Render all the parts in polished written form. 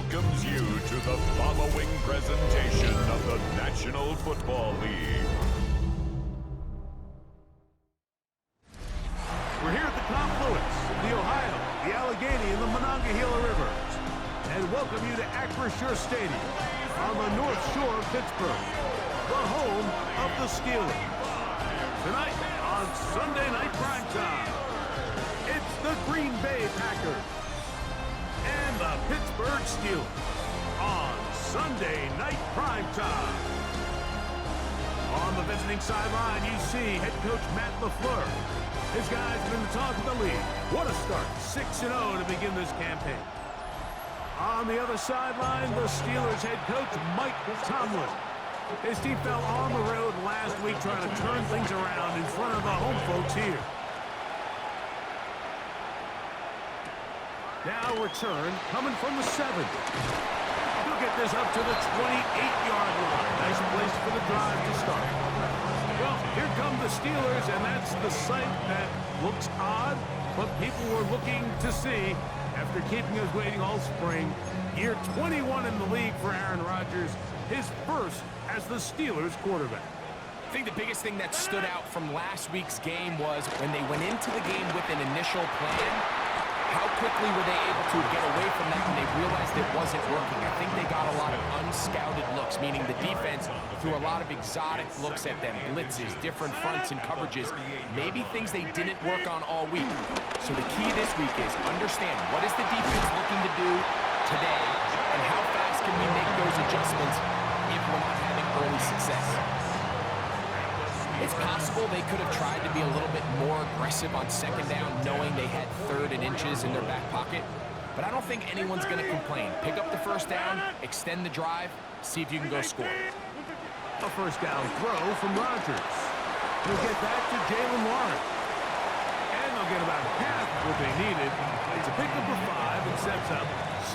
welcomes you to the following presentation of the National Football League. We're here at the confluence of the Ohio, the Allegheny, and the Monongahela Rivers, and welcome you to Acrisure Stadium on the North Shore of Pittsburgh, the home of the Steelers. Tonight on Sunday Night Primetime, it's the Green Bay Packers and the Pittsburgh Steelers on Sunday Night Primetime. On the visiting sideline, you see head coach Matt LaFleur. His guys have been the talk of the league. What a start, 6-0 to begin this campaign. On the other sideline, the Steelers head coach Mike Tomlin. His team fell on the road last week trying to turn things around in front of the home folks here. Now return coming from the 7. He'll get this up to the 28-yard line. Nice place for the drive to start. Well, here come the Steelers, and that's the sight that looks odd, but people were looking to see after keeping us waiting all spring. Year 21 in the league for Aaron Rodgers, his first as the Steelers quarterback. I think the biggest thing that stood out from last week's game was when they went into the game with an initial plan, how quickly were they able to get away from that when they realized it wasn't working? I think they got a lot of unscouted looks, meaning the defense threw a lot of exotic looks at them, blitzes, different fronts and coverages, maybe things they didn't work on all week. So the key this week is understand what is the defense looking to do today and how fast can we make those adjustments if we're not having early success. It's possible they could have tried to be a little bit more aggressive on second down, knowing they had 3rd and inches in their back pocket. But I don't think anyone's going to complain. Pick up the first down, extend the drive, see if you can go score. A first down throw from Rodgers. He'll get that to Jalen Warren. And they'll get about half what they needed. It's a pickup for 5 and sets up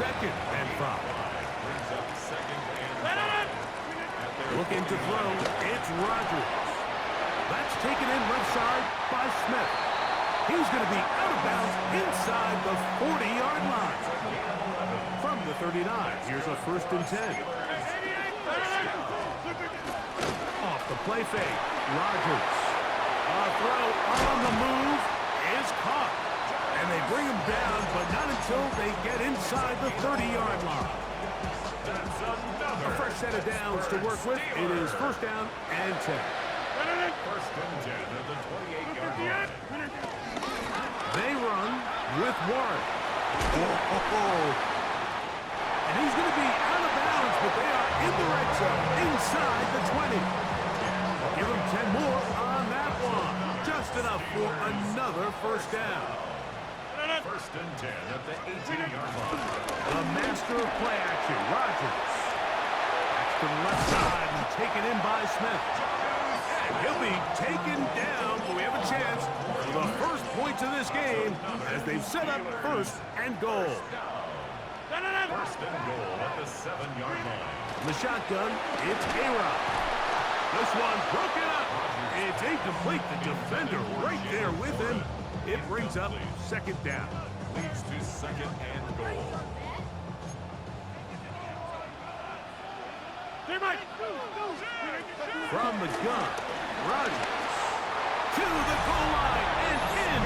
2nd and 5. Looking to throw, it's Rodgers. That's taken in left side by Smith. He's going to be out of bounds inside the 40-yard line. From the 39, here's a 1st and 10. Off the play fake, Rodgers. A throw on the move is caught. And they bring him down, but not until they get inside the 30-yard line. A fresh set of downs to work with. It is 1st down and 10. 1st and 10 at the 28-yard line. They run with Warren. And he's going to be out of bounds, but they are in the red zone, inside the 20. Give him 10 more on that one. Just enough for another 1st down. 1st and 10 at the 18-yard line. The master of play action, Rodgers. That's to the left side and taken in by Smith. And he'll be taken down, but we have a chance for the first points of this game as they've set up 1st and goal. 1st and goal at the 7-yard line. The shotgun, it's A-Rod. This one broken up. It's incomplete. The defender right there with him. It brings up 2nd down. Leads to 2nd and goal. From the gun, Rodgers to the goal line and in.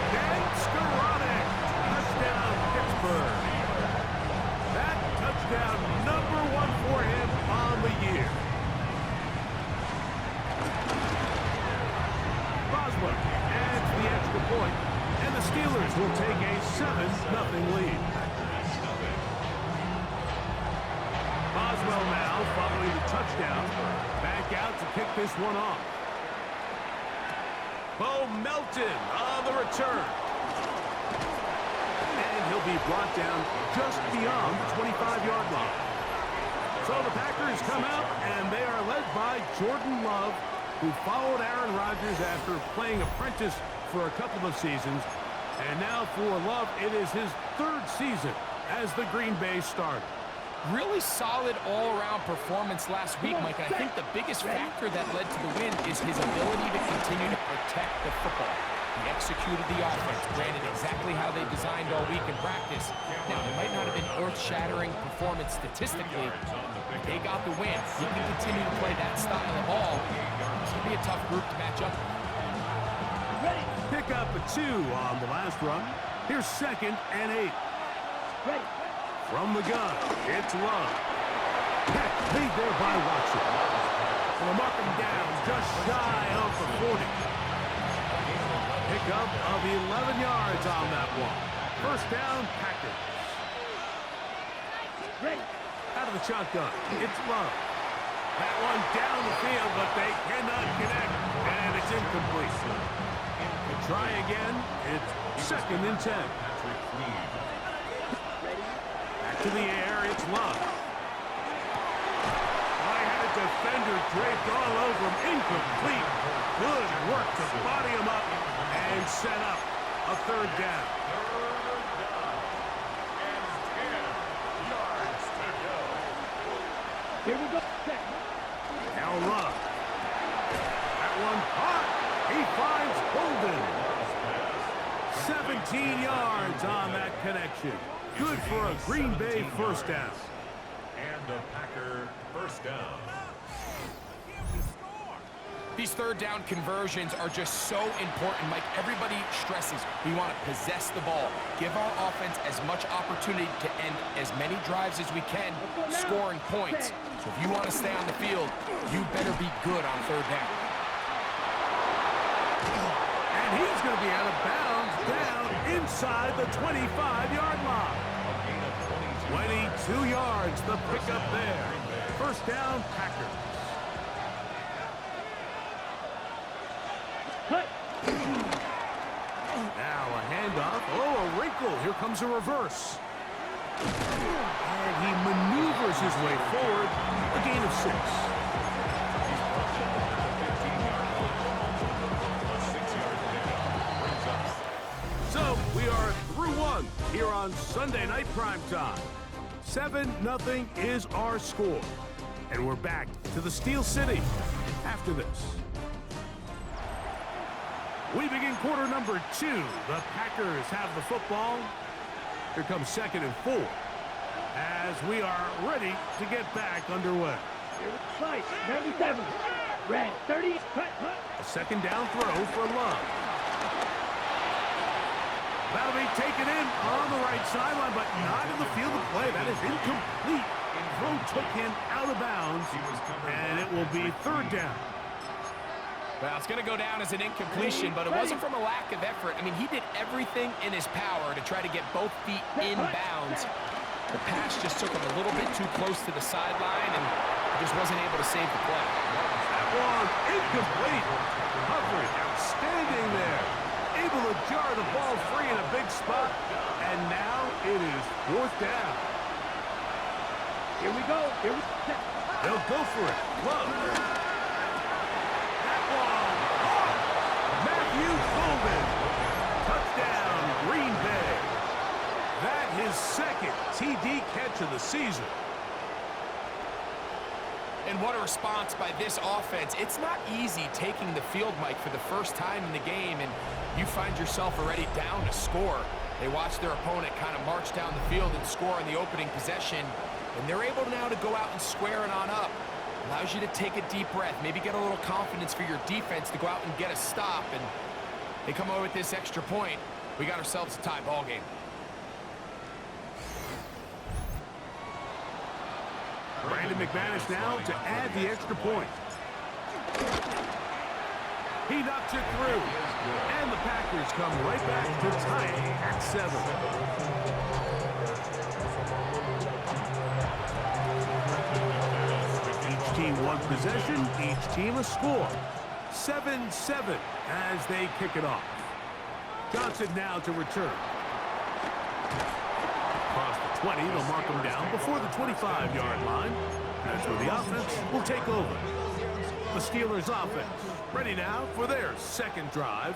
Dan Skoranek, touchdown Pittsburgh. That touchdown number 1 for him on the year. Boswell adds the extra point, and the Steelers will take a 7-0 lead. Boswell now following the touchdown. Back out to kick this one off. Bo Melton on the return. And he'll be brought down just beyond the 25-yard line. So the Packers come out, and they are led by Jordan Love, who followed Aaron Rodgers after playing apprentice for a couple of seasons. And now for Love, it is his 3rd season as the Green Bay starter. Really solid all-around performance last week, Mike. And I think the biggest factor that led to the win is his ability to continue to protect the football. He executed the offense, ran it exactly how they designed all week in practice. Now, it might not have been earth-shattering performance statistically, but they got the win. He can continue to play that style of ball. It's going to be a tough group to match up with. Ready. Pick up a 2 on the last run. Here's 2nd and 8. Ready. From the gun, it's Love. Heck, made there by Watson. We'll mark him down just shy of the 40. Pickup of 11 yards on that one. First down, Packers. Ready. Out of the shotgun, it's Love. That one down the field, but they cannot connect, and it's incomplete. To try again, it's 2nd and 10. Back to the air, it's Love. I had a defender draped all over him, incomplete. Good work to body him up and set up a 3rd down. Here we go. Now Love. That one caught. He finds Bolden. 17 yards on that connection. Good for a Green Bay first down. And a Packer first down. These 3rd down conversions are just so important. Like everybody stresses, we want to possess the ball, give our offense as much opportunity to end as many drives as we can, scoring points. So if you want to stay on the field, you better be good on 3rd down. And he's going to be out of bounds down inside the 25-yard line. 22 yards, the pickup there. First down, Packers. Now a handoff. Oh, a wrinkle. Here comes a reverse. And he maneuvers his way forward. A gain of 6. So we are through 1 here on Sunday Night Primetime. 7-0 is our score. And we're back to the Steel City after this. We begin quarter number 2. The Packers have the football. Here comes 2nd and 4 as we are ready to get back underway. Slice, 97, red, 30, A 2nd down throw for Love. That'll be taken in on the right sideline, but not in the field of play. That is incomplete. Throw took him out of bounds, and it will be 3rd down. Well, it's going to go down as an incompletion, but it wasn't from a lack of effort. I mean, he did everything in his power to try to get both feet in bounds. The pass just took him a little bit too close to the sideline, and just wasn't able to save the play. That one incomplete. Coverage outstanding there. Able to jar the ball free in a big spot, and now it is 4th down. here we go, here we go. They'll go for it. Love. Matthew Bolden. Touchdown, Green Bay. That his 2nd TD catch of the season. And what a response by this offense. It's not easy taking the field, Mike, for the first time in the game, and you find yourself already down to score. They watch their opponent kind of march down the field and score on the opening possession, and they're able now to go out and square it on up. Allows you to take a deep breath, maybe get a little confidence for your defense to go out and get a stop, and they come away with this extra point. We got ourselves a tie ball game. Brandon McManus now to add the extra point. He knocks it through, and the Packers come right back to tie it at 7. Each team one possession, each team a score. 7-7 as they kick it off. Johnson now to return. Across the 20, they'll mark him down before the 25-yard line. That's where the offense will take over. The Steelers offense ready now for their 2nd drive.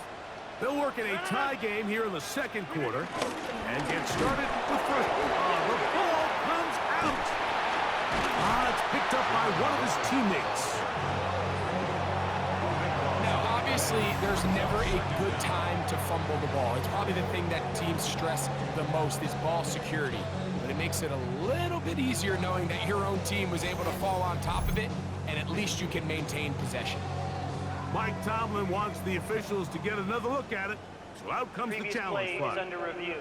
They'll work in a tie game here in the 2nd quarter and get started with first. The ball comes out. It's picked up by one of his teammates. Now, Obviously, there's never a good time to fumble the ball. It's probably the thing that teams stress the most is ball security. But it makes it a little bit easier knowing that your own team was able to fall on top of it, and at least you can maintain possession. Mike Tomlin wants the officials to get another look at it, so out comes the challenge flag. Under review.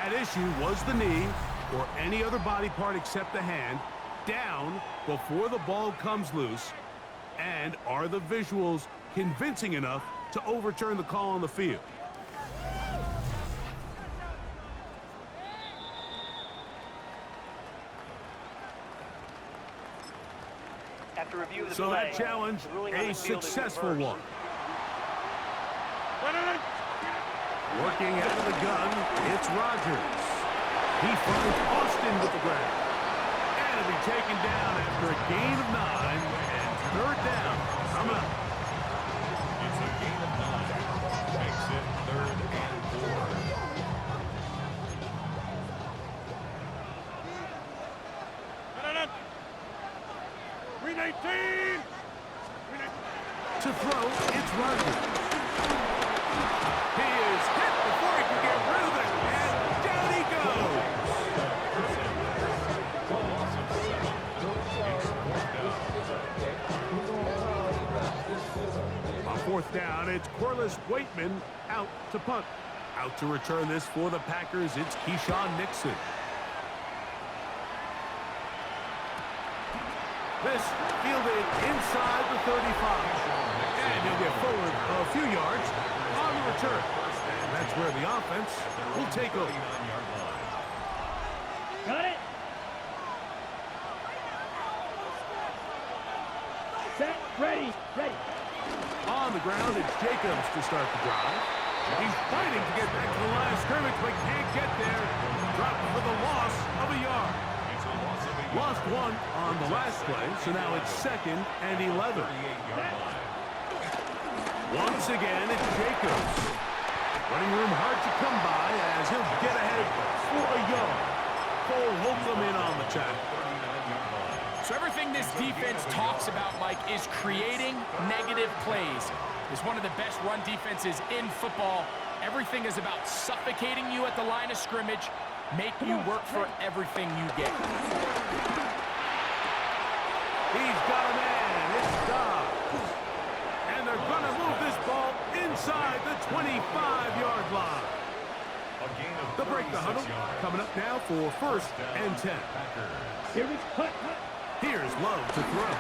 At issue was the knee, or any other body part except the hand, down before the ball comes loose, and are the visuals convincing enough to overturn the call on the field? After review of the So play, that challenge, the ruling on a the field is successful reversed. one. Working out of the gun, it's Rodgers. He finds Austin with the grab. And it'll be taken down after a gain of 9 and third down. Coming up. It's a gain of 9. Makes it 3rd and 4. To throw, it's Rodgers. He is hit before he can get rid of it, and down he goes. On 4th down, it's Corliss Waitman out to punt. Out to return this for the Packers, it's Keyshawn Nixon. This fielded inside the 35. And he'll get forward a few yards on the return. And that's where the offense will take over. Got it. Set. Ready. Ready. On the ground, it's Jacobs to start the drive. He's fighting to get back to the line of scrimmage, but can't get there. Dropped for the loss of a yard. Lost 1 on the last play, so now it's 2nd and 11. Once again, it's Jacobs. Running room hard to come by as he'll get ahead for a yard. Cole Holcomb in on the tackle. So everything this defense talks about, Mike, is creating negative plays. It's one of the best run defenses in football. Everything is about suffocating you at the line of scrimmage, make you work for everything you get. He's got a man. It's Dobbs. And they're going to move this ball inside the 25-yard line. They'll break the huddle. Coming up now for 1st and 10. Here we cut. Here's Love to throw.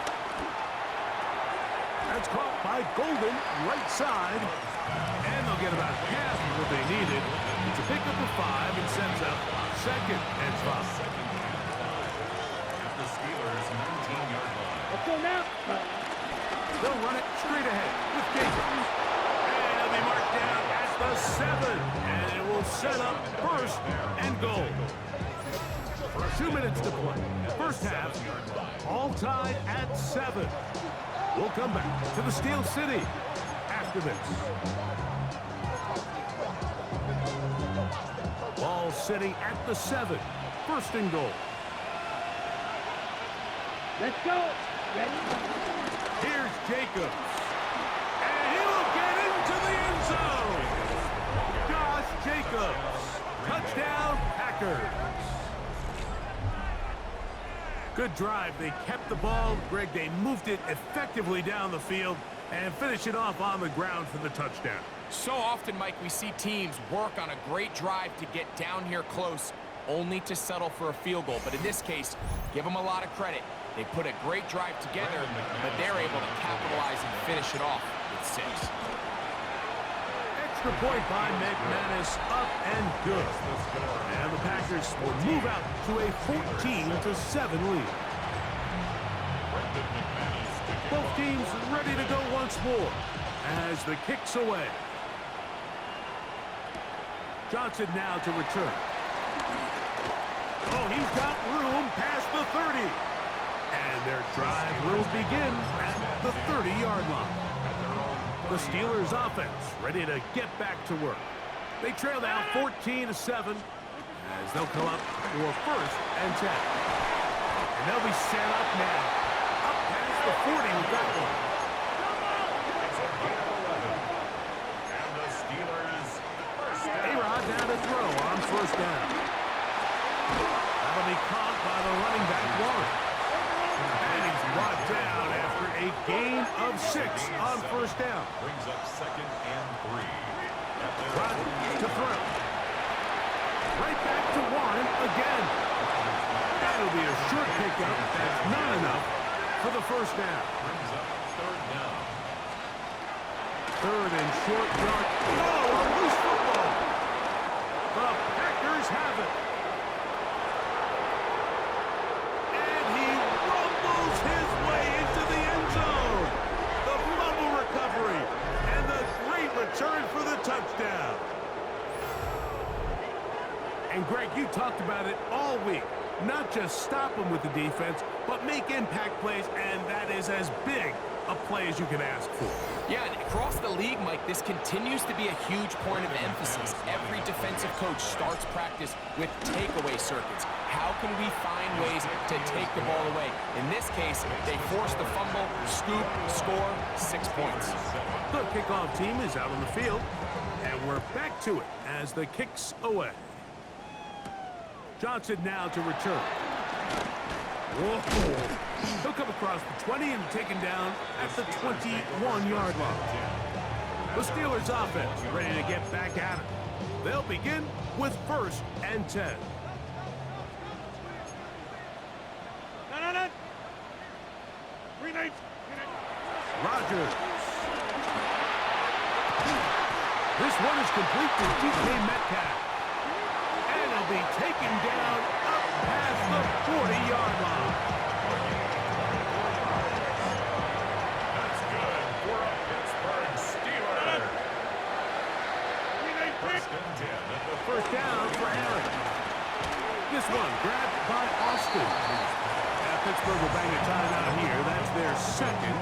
That's caught by Golden, right side. And they'll get about half of what they needed. It's a pickup of 5 and sets up 2nd and 5. The Steelers' 19-yard line. Let's go now. They'll run it straight ahead with Jacobs. And it'll be marked down at the 7. And it will set up 1st and goal. 2 minutes to play. First half, all tied at 7. We'll come back to the Steel City after this. Ball sitting at the 7. 1st and goal. Let's go. Ready. Here's Jacobs. And he will get into the end zone. Josh Jacobs. Touchdown, Packers. Good drive. They kept the ball. Greg, they moved it effectively down the field and finished it off on the ground for the touchdown. So often, Mike, we see teams work on a great drive to get down here close, only to settle for a field goal. But in this case, give them a lot of credit. They put a great drive together, but they're able to capitalize and finish it off with 6. Extra point by McManus, up and good. And the Packers will move out to a 14-7 lead. Both teams ready to go once more as the kick's away. Johnson now to return. Oh, he's got room past the 30. And their drive will begin at the 30-yard line. The Steelers offense ready to get back to work. They trail now 14-7 as they'll come up for 1st and 10. And they'll be set up now. Up past the 40 with that one. throw on first down. That'll be caught by the running back, Warren. And he's brought down after a gain of 6 on first down. Brings up 2nd and 3. Rodgers to throw. Right back to Warren again. That'll be a short pickup. That's not enough for the first down. Brings up 3rd down. 3rd and short yard. Oh, a loose football. The Packers have it. And he rumbles his way into the end zone. The fumble recovery and the great return for the touchdown. And Greg, you talked about it all week. Not just stop them with the defense, but make impact plays, and that is as big a play as you can ask for. Yeah, and across the league, Mike, this continues to be a huge point of emphasis. Every defensive coach starts practice with takeaway circuits. How can we find ways to take the ball away? In this case, they force the fumble, scoop, score, 6 points. The kickoff team is out on the field, and we're back to it as the kick's away. Johnson now to return. Whoa. He'll come across the 20 and taken down at the 21-yard line. The Steelers offense ready to get back at it. They'll begin with 1st and 10. No. Rename. Rodgers. This one is complete to DK Metcalf. And he'll be taken down up past the 40-yard line. That's good for a Pittsburgh Steelers. Rename. 1st and 10 at the First down for Aaron. This one grabbed by Austin. Now Pittsburgh will bang a timeout here. That's their 2nd.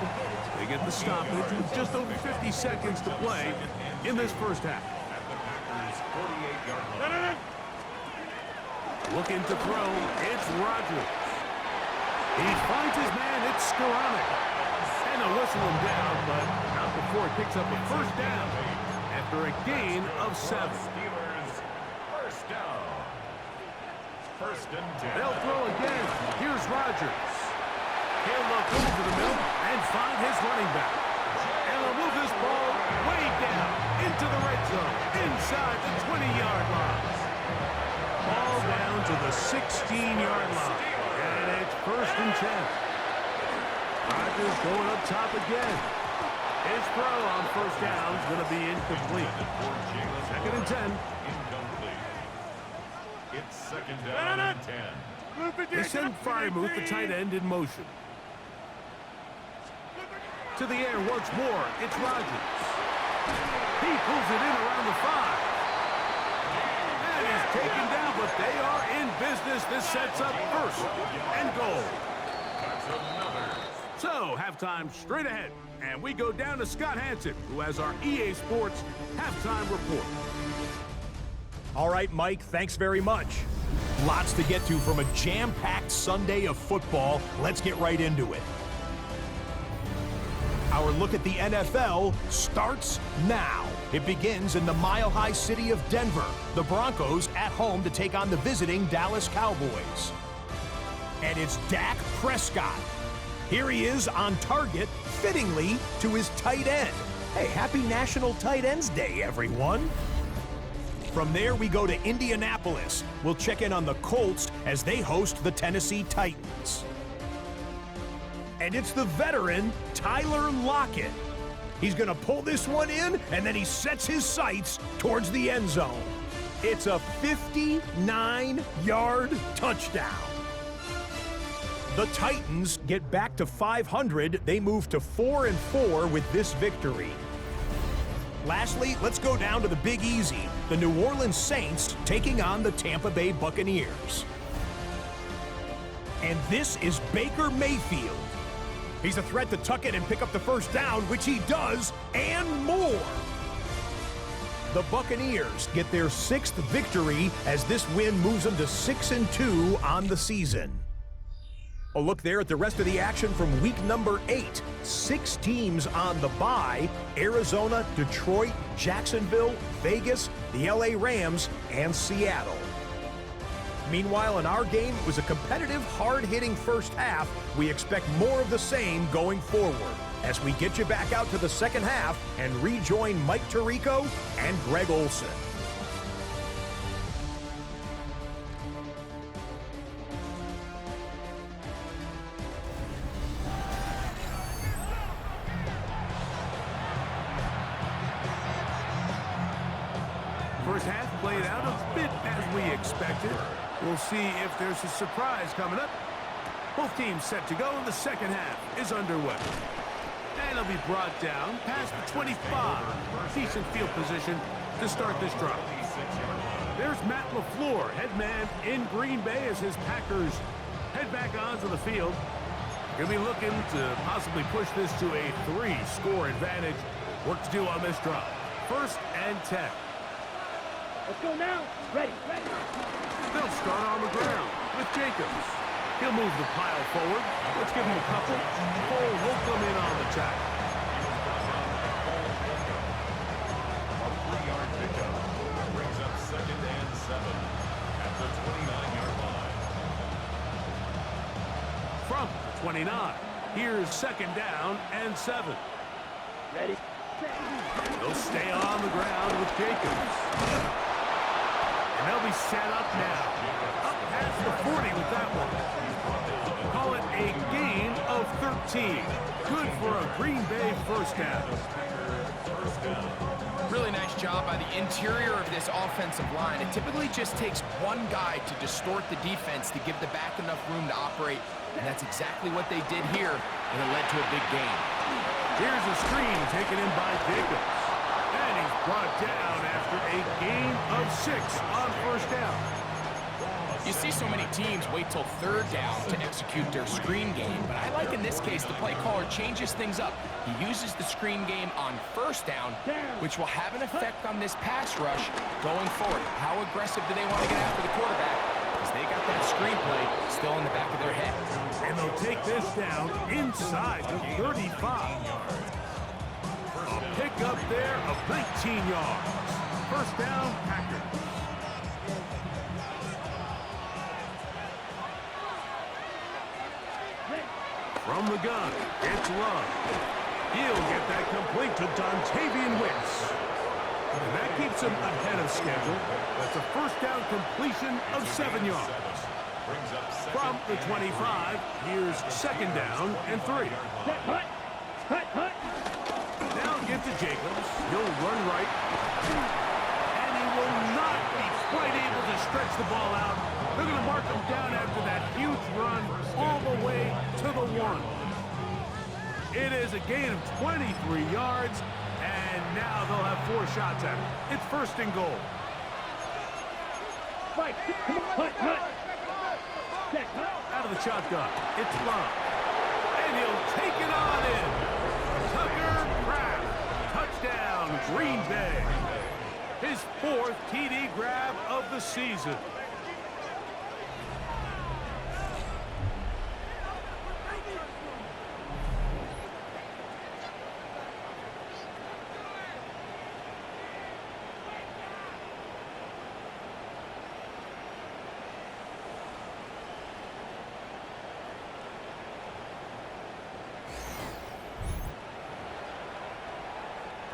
They get the stoppage with just over 50 seconds to play in this first half. at the Packers' 48-yard line. Looking to throw, it's Rodgers. He finds his man, it's Skoranek. And they'll whistle him down, but not before he picks up a first down after a gain of 7. Steelers, 1st down. 1st and 10. They'll throw again. Here's Rodgers. He'll look over the middle and find his running back. And he'll move this ball way down into the red zone, inside the 20-yard line. Ball down to the 16-yard line. And it's 1st and 10. Rodgers going up top again. His throw on first down is going to be incomplete. 2nd and 10. Incomplete. It's 2nd down and 10. They send Freiermuth, the tight end, in motion. To the air once more, it's Rodgers. He pulls it in around the 5. And he's taken down, but they are in business. This sets up 1st and goal. That's another. So, halftime straight ahead. And we go down to Scott Hansen, who has our EA Sports halftime report. All right, Mike, thanks very much. Lots to get to from a jam-packed Sunday of football. Let's get right into it. Our look at the NFL starts now. It begins in the mile-high city of Denver. The Broncos at home to take on the visiting Dallas Cowboys. And it's Dak Prescott. Here he is on target, fittingly, to his tight end. Hey, happy National Tight Ends Day, everyone. From there, we go to Indianapolis. We'll check in on the Colts as they host the Tennessee Titans. And it's the veteran, Tyler Lockett. He's going to pull this one in, and then he sets his sights towards the end zone. It's a 59-yard touchdown. The Titans get back to 500. They move to 4-4 with this victory. Lastly, let's go down to the Big Easy. The New Orleans Saints taking on the Tampa Bay Buccaneers. And this is Baker Mayfield. He's a threat to tuck it and pick up the first down, which he does, and more. The Buccaneers get their 6th victory as this win moves them to 6-2 on the season. A look there at the rest of the action from week number 8. 6 teams on the bye: Arizona, Detroit, Jacksonville, Vegas, the LA Rams, and Seattle. Meanwhile, in our game, it was a competitive, hard-hitting first half. We expect more of the same going forward as we get you back out to the second half and rejoin Mike Tirico and Greg Olson. First half played out a bit as we expected. We'll see if there's a surprise coming up. Both teams set to go, and the second half is underway. And it'll be brought down past the 25. Decent field position to start this drive. There's Matt LaFleur, head man in Green Bay, as his Packers head back onto the field. Going to be looking to possibly push this to a 3-score advantage. Work to do on this drive. 1st and 10. Let's go now. Ready. They'll start on the ground with Jacobs. He'll move the pile forward. Let's give him a couple. Cole will come in on the tackle. A 3-yard pickup brings up 2nd and 7 at the 29-yard line. From the 29, here's 2nd down and 7. Ready. They'll stay on the ground with Jacobs. And they'll be set up now. Up past the 40 with that one. Call it a gain of 13. Good for a Green Bay first down. Really nice job by the interior of this offensive line. It typically just takes one guy to distort the defense to give the back enough room to operate, and that's exactly what they did here, and it led to a big gain. Here's a screen taken in by Jacobs. And he's brought down after a gain of 6 on first down. You see so many teams wait till 3rd down to execute their screen game, but I like in this case the play caller changes things up. He uses the screen game on 1st down, which will have an effect on this pass rush going forward. How aggressive do they want to get after the quarterback? Because they got that screen play still in the back of their head. And they'll take this down inside the 35. A pick up there of 19 yards. First down, Packers. From the gun, it's Love. He'll get that complete to Dontavian Wicks. And that keeps him ahead of schedule. That's a first down completion of 7 yards. From the 25, here's 2nd down and 3. Hut. Now get to Jacobs. He'll run right. And he will not be quite able to stretch the ball out. They're going to mark him down after that huge run all the way to the 1. It is a gain of 23 yards, and now they'll have 4 shots at it. It's 1st and goal. Fight. Hut. Check. Out of the shotgun, it's Love. And he'll take it on in. Tucker Kraft. Touchdown, Green Bay. His 4th TD grab of the season.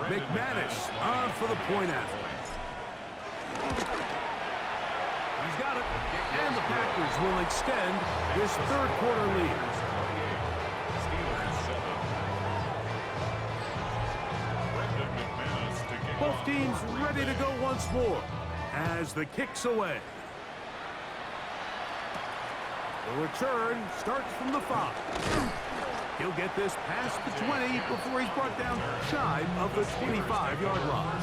McManus on for the point after. He's got it. And the Packers will extend this 3rd quarter lead. Both teams ready to go once more as the kick's away. The return starts from the 5. He'll get this past the 20 before he's brought down shy of the 25-yard line.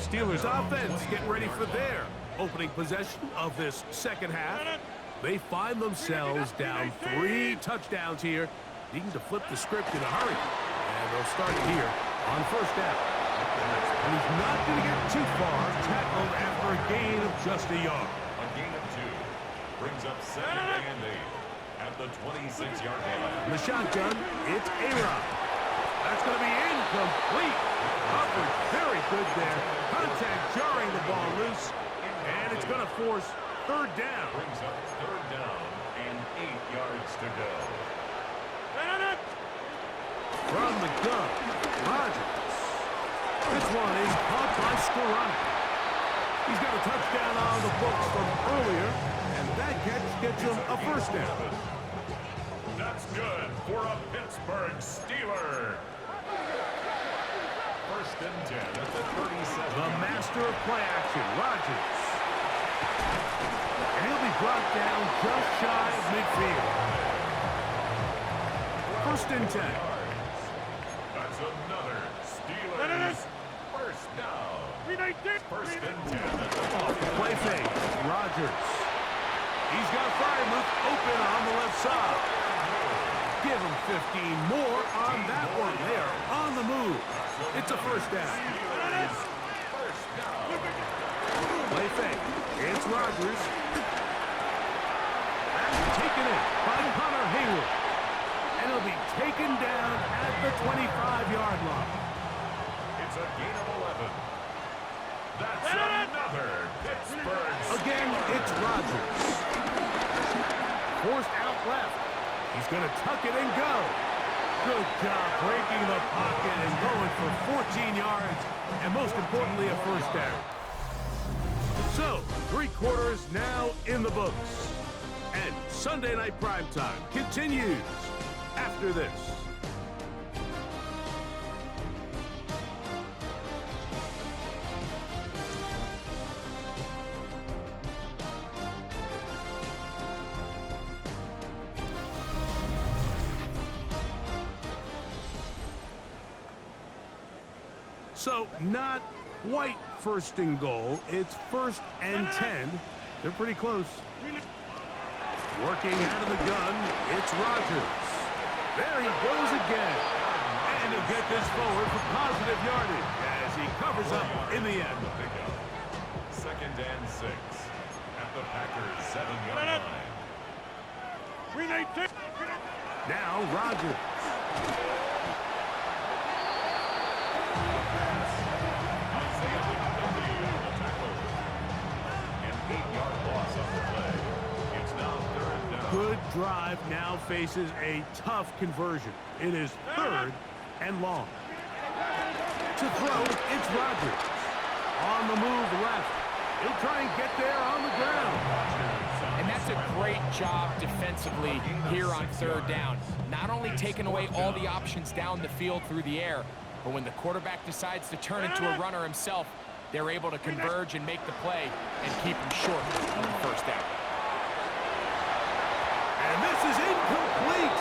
Steelers offense getting ready for their opening possession of this second half. They find themselves down 3 touchdowns here, needing to flip the script in a hurry. And they'll start here on first down. And he's not going to get too far, tackled after a gain of just a yard. A gain of 2 brings up 2nd and 8 at the 26-yard line. The shotgun, it's A-Rod. That's going to be incomplete. Coverage very good there. Contact jarring the ball loose. And it's going to force third down. Brings up third down and 8 yards to go. From the gun, Rodgers. This one is caught by Skoranek. He's got a touchdown on the books from earlier, and that catch gets him a first down. That's good for a Pittsburgh Steeler. First and 10 at the 37. The master of play action, Rodgers. And he'll be brought down just shy of midfield. First and 10. That's another Steelers first down. First and 10 at the Off the play fake, Rodgers. He's got Freiermuth open on the left side. Give him 15 more on that one. They are on the move. It's a first down. Play fake. It's Rodgers. That's taken in by Connor Hayward. And he'll be taken down at the 25-yard line. It's a gain of 11. That's another Pittsburgh. Again, it's Rodgers. Forced out left. He's going to tuck it and go. Good job breaking the pocket and going for 14 yards. And most importantly, a first down. So, 3 quarters now in the books. And Sunday Night Primetime continues after this. So, not quite first and goal. It's first and 10. They're pretty close. Working out of the gun, it's Rodgers. There he goes again. And he'll get this forward for positive yardage as he covers up in the end. Second and 6 at the Packers 7-yard line. Now Rodgers. Good drive now faces a tough conversion. It is third and long. To throw, it's Rodgers. On the move left. He'll try and get there on the ground. And that's a great job defensively here on third down. Not only taking away all the options down the field through the air, but when the quarterback decides to turn into a runner himself, they're able to converge and make the play and keep him short of the first down. And this is incomplete.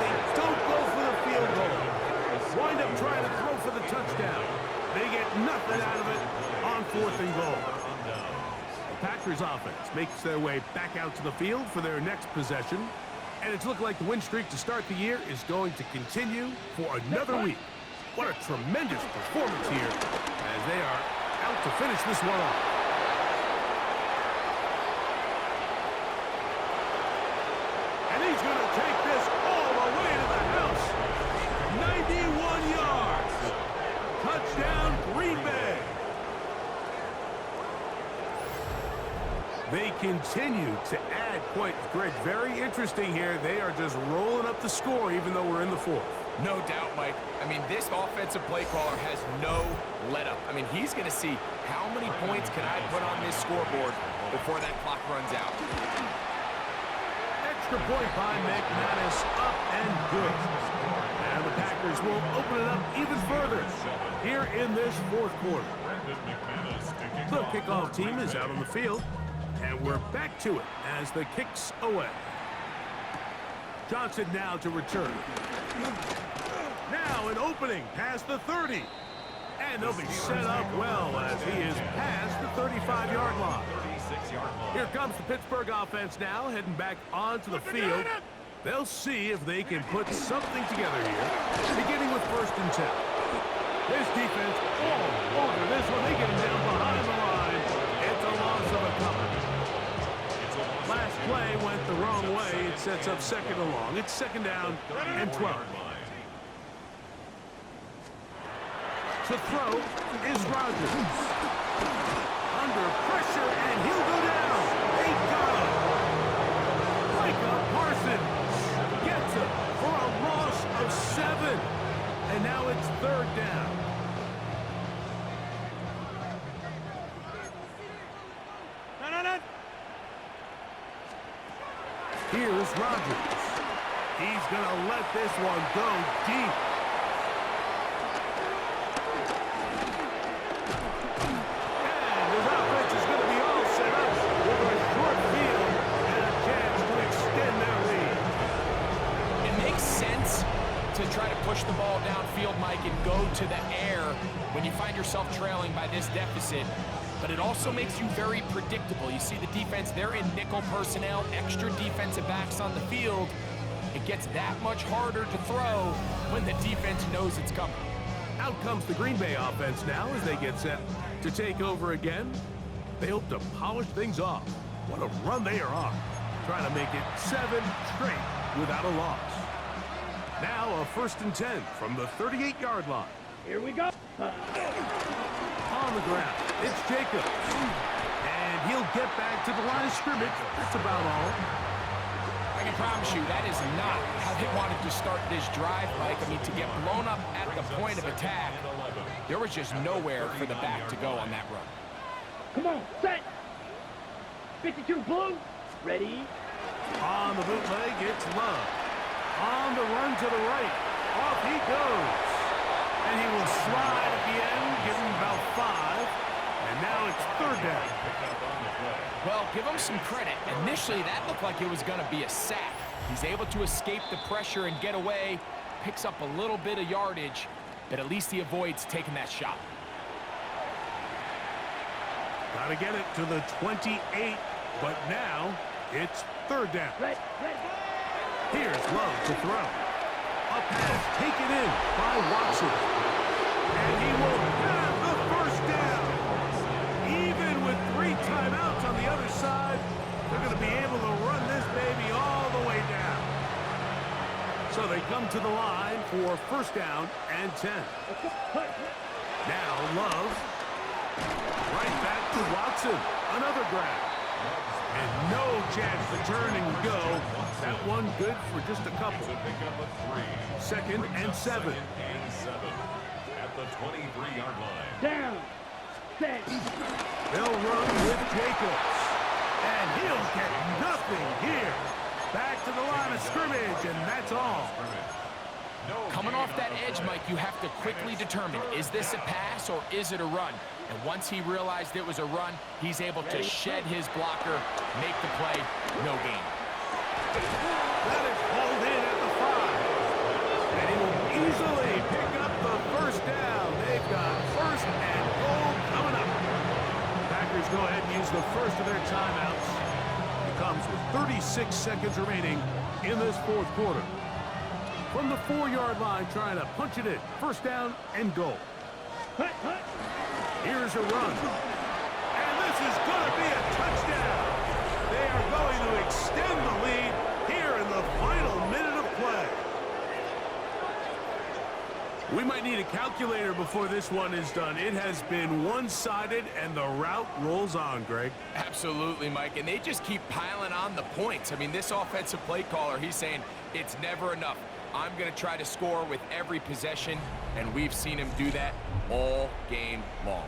They don't go for the field goal. Wind up trying to throw for the touchdown. They get nothing out of it on fourth and goal. The Packers offense makes their way back out to the field for their next possession. And it's looking like the win streak to start the year is going to continue for another week. What a tremendous performance here as they are out to finish this one off. And he's going to take this all the way to the house. 91 yards. Touchdown, Green Bay. They continue to add points. Greg, very interesting here. They are just rolling up the score even though we're in the fourth. No doubt, Mike. I mean, this offensive play caller has no let-up. I mean, he's going to see how many points can I put on this scoreboard before that clock runs out. Extra point by McManus, up and good. And the Packers will open it up even further here in this fourth quarter. The kickoff team is out on the field, and we're back to it as the kick's away. Johnson now to return. Now an opening past the 30. And they'll be set up well as he is past the 35-yard line. Here comes the Pittsburgh offense now, heading back onto the field. They'll see if they can put something together here, beginning with first and 10. This defense all over this one. They get him down behind the line. It's a loss of a couple. Last play went the wrong way. It's sets up second and long. It's second down and 12. To throw is Rodgers. Under pressure, and he'll go down. They got him. Micah Parsons gets him for a loss of 7. And now it's third down. Here's Rodgers. He's going to let this one go deep. And his offense is going to be all set up with a short field and a chance to extend their lead. It makes sense to try to push the ball downfield, Mike, and go to the air when you find yourself trailing by this deficit. But it also makes you very predictable. You see the defense, they're in nickel personnel, extra defensive backs on the field. It gets that much harder to throw when the defense knows it's coming. Out comes the Green Bay offense now as they get set to take over again. They hope to polish things off. What a run they are on. Trying to make it 7 straight without a loss. Now a 1st and 10 from the 38-yard line. Here we go. On the ground, it's Jacobs. And he'll get back to the line of scrimmage. That's about all. I can promise you that is not how they wanted to start this drive, Mike. I mean, to get blown up at the point of attack, there was just nowhere for the back to go on that run. Come on, set. 52 blue. Ready. On the bootleg, it's Love. On the run to the right. Off he goes. And he will slide at the end, give him about 5. And now it's third down. Well, give him some credit. Initially, that looked like it was going to be a sack. He's able to escape the pressure and get away, picks up a little bit of yardage, but at least he avoids taking that shot. Got to get it to the 28, but now it's third down. Red. Here's Love to throw. A pass taken in by Watson. And he will have the first down. Even with 3 timeouts on the other side, they're going to be able to run this baby all the way down. So they come to the line for 1st down and 10. Now Love. Right back to Watson. Another grab. And no chance to turn and go. That one good for just a couple. 2nd and 7. At the 23-yard line. Down. Set. They'll run with Jacobs. And he'll get nothing here. Back to the line of scrimmage, and that's all. Coming off that edge, Mike, you have to quickly determine, is this a pass or is it a run? And once he realized it was a run, he's able to shed his blocker, make the play, no gain. That is hauled in at the 5. And he will easily pick up the 1st down. They've got 1st and goal coming up. Packers go ahead and use the first of their timeouts. It comes with 36 seconds remaining in this 4th quarter. From the 4-yard line, trying to punch it in. 1st down and goal. Here's a run. And this is going to be a touchdown. They are going to extend the lead here in the final minute of play. We might need a calculator before this one is done. It has been one-sided, and the route rolls on, Greg. Absolutely, Mike, and they just keep piling on the points. I mean, this offensive play caller, he's saying it's never enough. I'm going to try to score with every possession, and we've seen him do that all game long.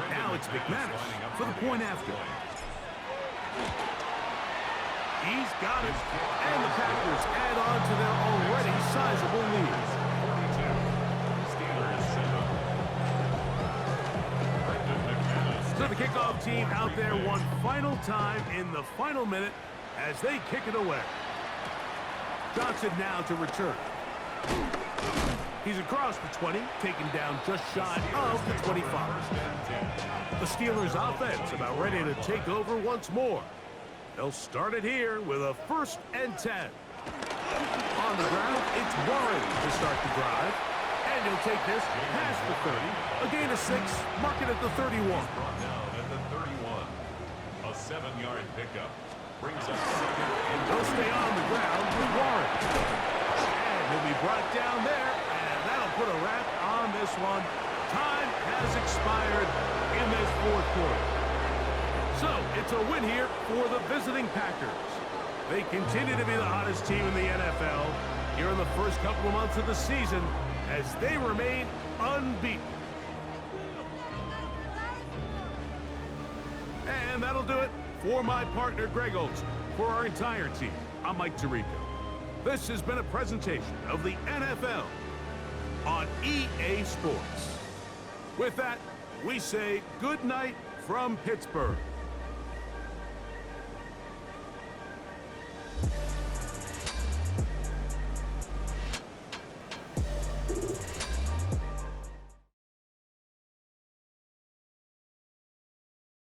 Now it's McManus for the point after. He's got it. And the Packers add on to their already sizable lead. So the kickoff team out there one final time in the final minute as they kick it away. Johnson now to return. He's across the 20, taken down just shy of the 25. The Steelers' offense about ready to take over once more. They'll start it here with a 1st and 10. On the ground, it's Warren to start the drive. And he'll take this past the 30. A gain of 6, mark it at the 31. Brought down at the 31. A 7-yard pickup brings up 2nd and He'll stay on the ground with Warren. And he'll be brought down there, and that'll put a wrap on this one. Time has expired in this 4th quarter. So, it's a win here for the visiting Packers. They continue to be the hottest team in the NFL here in the first couple of months of the season as they remain unbeaten. And that'll do it for my partner, Greg Olson. For our entire team, I'm Mike Tirico. This has been a presentation of the NFL on EA Sports. With that, we say good night from Pittsburgh.